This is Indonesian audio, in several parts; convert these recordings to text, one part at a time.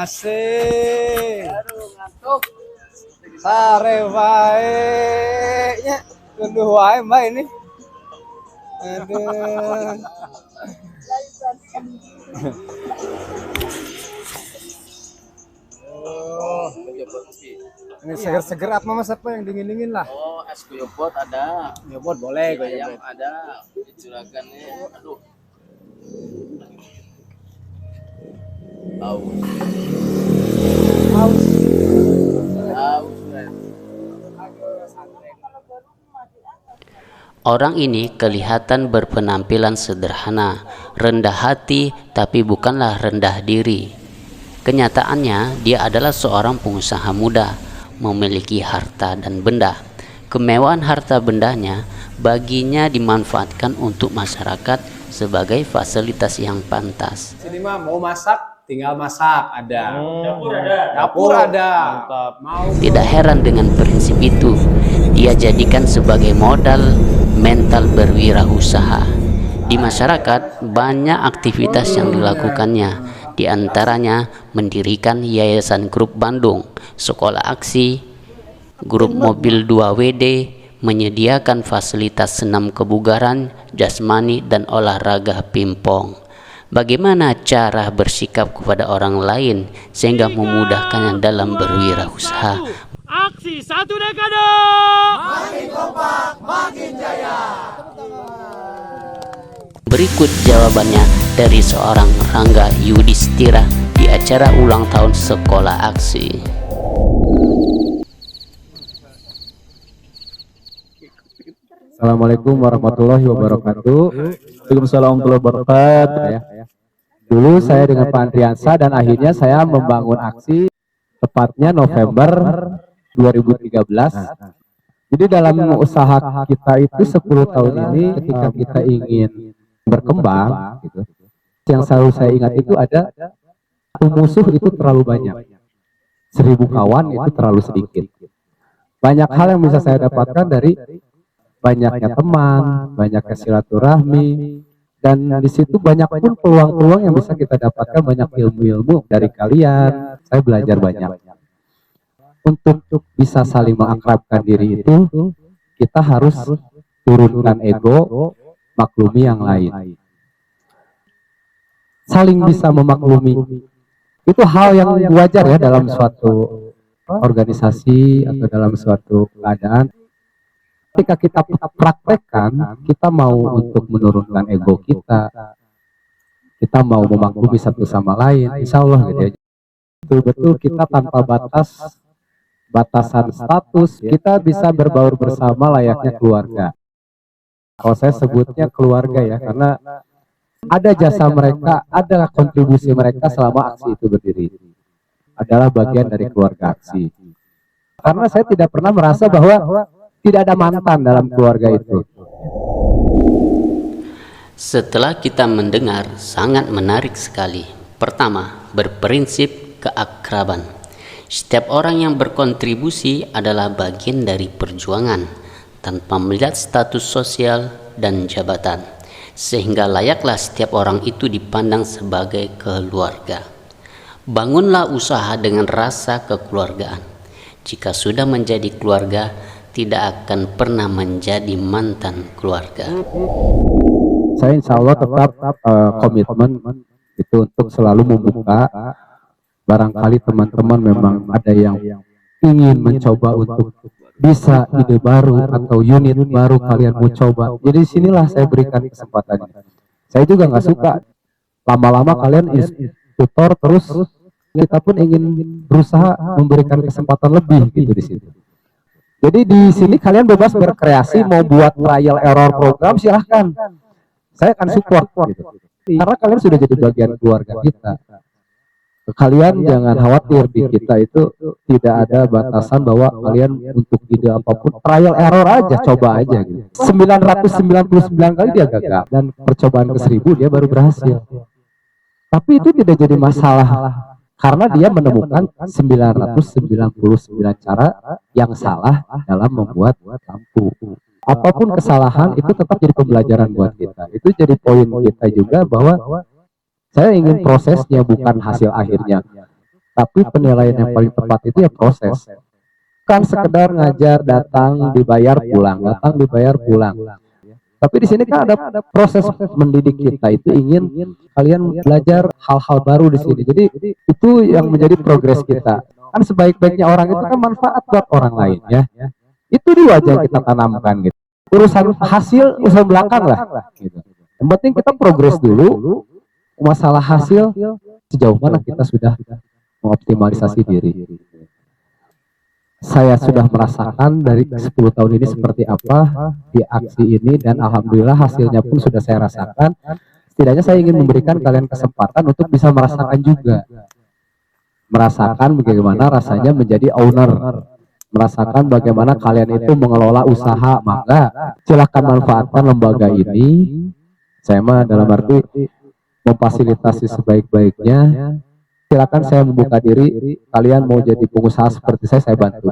Asik. Aduh, ngantuk. Sare wae nya. Tunduh wae Mbak ini. Aduh. Oh, ini seger-seger apa Mas apa yang dingin-dingin lah. Oh, es kuyobot ada. Nyobot boleh gue Ayam nyobot. ada. Juragannya, aduh. Aus. Haus. Aus. Orang ini kelihatan berpenampilan sederhana, rendah hati, tapi bukanlah rendah diri. Kenyataannya, dia adalah seorang pengusaha muda, memiliki harta dan benda. Kemewahan harta bendanya baginya dimanfaatkan untuk masyarakat sebagai fasilitas yang pantas. Sini mah mau masak, tinggal masak ada. Dapur ada. Dapur ada. Mantap. Mau Tidak heran dengan prinsip itu, dia jadikan sebagai modal mental berwirausaha. Di masyarakat, banyak aktivitas yang dilakukannya, di antaranya mendirikan Yayasan Grup Bandung, Sekolah Aksi, Grup Mobil 2WD, menyediakan fasilitas senam kebugaran, jasmani, dan olahraga pingpong. Bagaimana cara bersikap kepada orang lain sehingga memudahkannya dalam berwirausaha? Aksi satu dekade. Berikut jawabannya dari seorang Rangga Yudhistira di acara ulang tahun Sekolah Aksi. Assalamualaikum warahmatullahi wabarakatuh. Waalaikumsalam warahmatullahi wabarakatuh. Dulu saya dengan Pak Andriansa dan akhirnya saya membangun aksi tepatnya November 2013. Jadi dalam usaha kita itu 10 tahun ini ketika kita ingin berkembang gitu, yang selalu saya ingat itu ada musuh itu terlalu banyak, 1000 kawan itu terlalu sedikit. Banyak hal yang bisa saya dapatkan dari banyaknya teman, banyaknya silaturahmi, dan di situ banyak pun peluang-peluang yang bisa kita dapatkan, banyak ilmu-ilmu dari kalian. Saya belajar banyak. Untuk bisa saling mengakrabkan diri itu, kita harus turunkan ego, maklumi yang lain. Saling bisa memaklumi itu hal yang wajar ya dalam suatu organisasi atau dalam suatu keadaan. Ketika kita praktekkan, kita mau untuk menurunkan ego kita mau memaklumi satu sama lain, insya Allah gitu ya. Betul-betul kita tanpa batasan status, kita bisa berbaur bersama layaknya keluarga. Kalau saya sebutnya keluarga ya, karena ada jasa mereka, ada kontribusi mereka selama aksi itu berdiri. Adalah bagian dari keluarga aksi. Karena saya tidak pernah merasa bahwa tidak ada mantan dalam keluarga itu. Setelah kita mendengar, sangat menarik sekali. Pertama, berprinsip keakraban. Setiap orang yang berkontribusi adalah bagian dari perjuangan tanpa melihat status sosial dan jabatan, sehingga layaklah setiap orang itu dipandang sebagai keluarga. Bangunlah usaha dengan rasa kekeluargaan. Jika sudah menjadi keluarga, tidak akan pernah menjadi mantan keluarga. Saya insya Allah tetap komitmen itu untuk selalu membuka. Barangkali teman-teman memang ada yang ingin mencoba untuk bisa ide baru atau unit baru kalian mau coba. Jadi sinilah saya berikan kesempatan. Saya juga nggak suka lama-lama kalian instruktur terus, kita pun ingin berusaha memberikan kesempatan lebih gitu di situ. Jadi di sini kalian bebas berkreasi, mau buat trial error program silahkan. Saya akan support gitu. Karena kalian sudah jadi bagian keluarga kita. Kalian jangan khawatir, di kita itu tidak ada batasan bahwa kalian untuk ide apapun trial error aja, coba aja gitu. 999 kali dia gagal dan percobaan ke 1000 dia baru berhasil. Tapi itu tidak jadi masalah karena dia menemukan 999 cara yang salah dalam membuat lampu. Apapun kesalahan itu tetap jadi pembelajaran buat kita. Itu jadi poin kita juga bahwa saya ingin prosesnya bukan hasil akhirnya. Tapi penilaian yang paling tepat itu ya proses. Kan sekedar ngajar, datang, dibayar, pulang, datang, dibayar, pulang. Tapi di sini kan ada proses mendidik kita itu ingin kalian belajar hal-hal baru di sini. Jadi itu yang menjadi progres kita. Kan sebaik-baiknya orang itu kan manfaat buat orang lain ya. Itu dulu aja yang kita tanamkan gitu. Urusan hasil urusan belakang lah gitu. Yang penting kita progres dulu. Masalah hasil sejauh mana kita sudah mengoptimalisasi diri. Saya sudah merasakan dari 10 tahun ini seperti apa di aksi ini, dan alhamdulillah hasilnya pun sudah saya rasakan. Setidaknya saya ingin memberikan kalian kesempatan untuk bisa merasakan juga. Merasakan bagaimana rasanya menjadi owner. Merasakan bagaimana kalian itu mengelola usaha. Maka silakan manfaatkan lembaga ini. Saya mah dalam arti memfasilitasi sebaik-baiknya. Silakan saya membuka diri, kalian mau jadi pengusaha seperti saya bantu.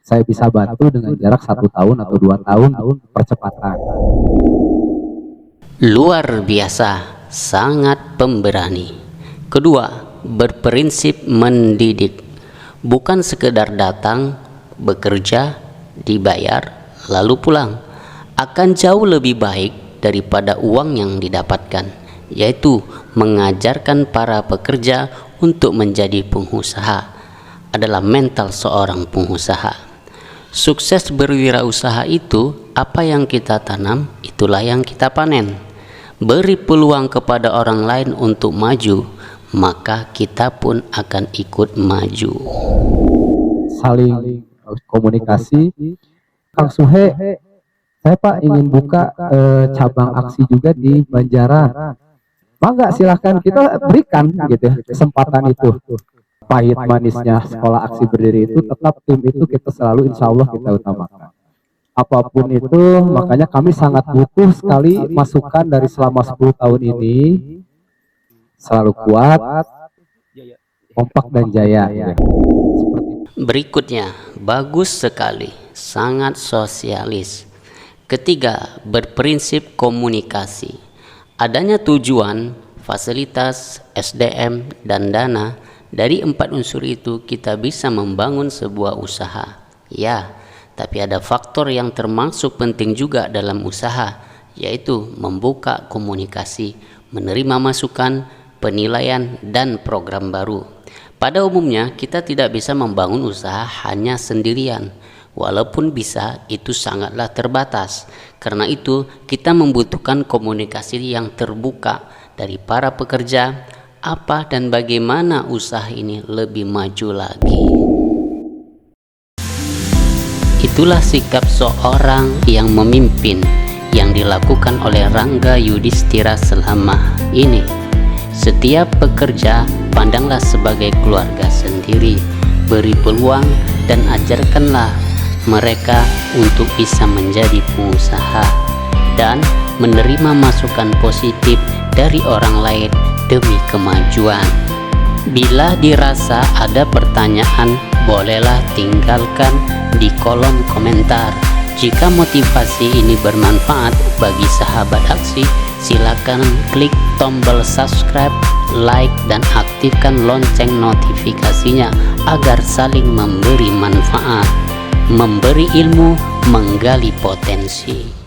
Saya bisa bantu dengan jarak 1 tahun atau 2 tahun percepatan. Luar biasa, sangat pemberani. Kedua, berprinsip mendidik. Bukan sekedar datang, bekerja, dibayar, lalu pulang. Akan jauh lebih baik daripada uang yang didapatkan, yaitu mengajarkan para pekerja untuk menjadi pengusaha adalah mental seorang pengusaha. Sukses berwirausaha itu apa yang kita tanam, itulah yang kita panen. Beri peluang kepada orang lain untuk maju, maka kita pun akan ikut maju. Saling komunikasi. Kang Suhe, saya Pak ingin buka cabang aksi juga di Banjaran. Mangga silahkan, kita berikan gitu kesempatan itu. Pahit manisnya sekolah aksi berdiri itu tetap tim itu kita selalu insya Allah kita utamakan. Apapun itu, makanya kami sangat butuh sekali masukan dari selama 10 tahun ini. Selalu kuat, kompak dan jaya. Berikutnya, bagus sekali, sangat sosialis. Ketiga, berprinsip komunikasi. Adanya tujuan, fasilitas, SDM, dan dana, dari 4 unsur itu kita bisa membangun sebuah usaha. Ya, tapi ada faktor yang termasuk penting juga dalam usaha, yaitu membuka komunikasi, menerima masukan, penilaian, dan program baru. Pada umumnya, kita tidak bisa membangun usaha hanya sendirian. Walaupun bisa, itu sangatlah terbatas. Karena itu, kita membutuhkan komunikasi yang terbuka dari para pekerja, apa dan bagaimana usaha ini lebih maju lagi. Itulah sikap seorang yang memimpin yang dilakukan oleh Rangga Yudhistira selama ini. Setiap pekerja pandanglah sebagai keluarga sendiri, beri peluang dan ajarkanlah mereka untuk bisa menjadi pengusaha dan menerima masukan positif dari orang lain demi kemajuan. Bila dirasa ada pertanyaan, bolehlah tinggalkan di kolom komentar. Jika motivasi ini bermanfaat bagi sahabat aksi, silakan klik tombol subscribe, like, dan aktifkan lonceng notifikasinya agar saling memberi manfaat, memberi ilmu, menggali potensi.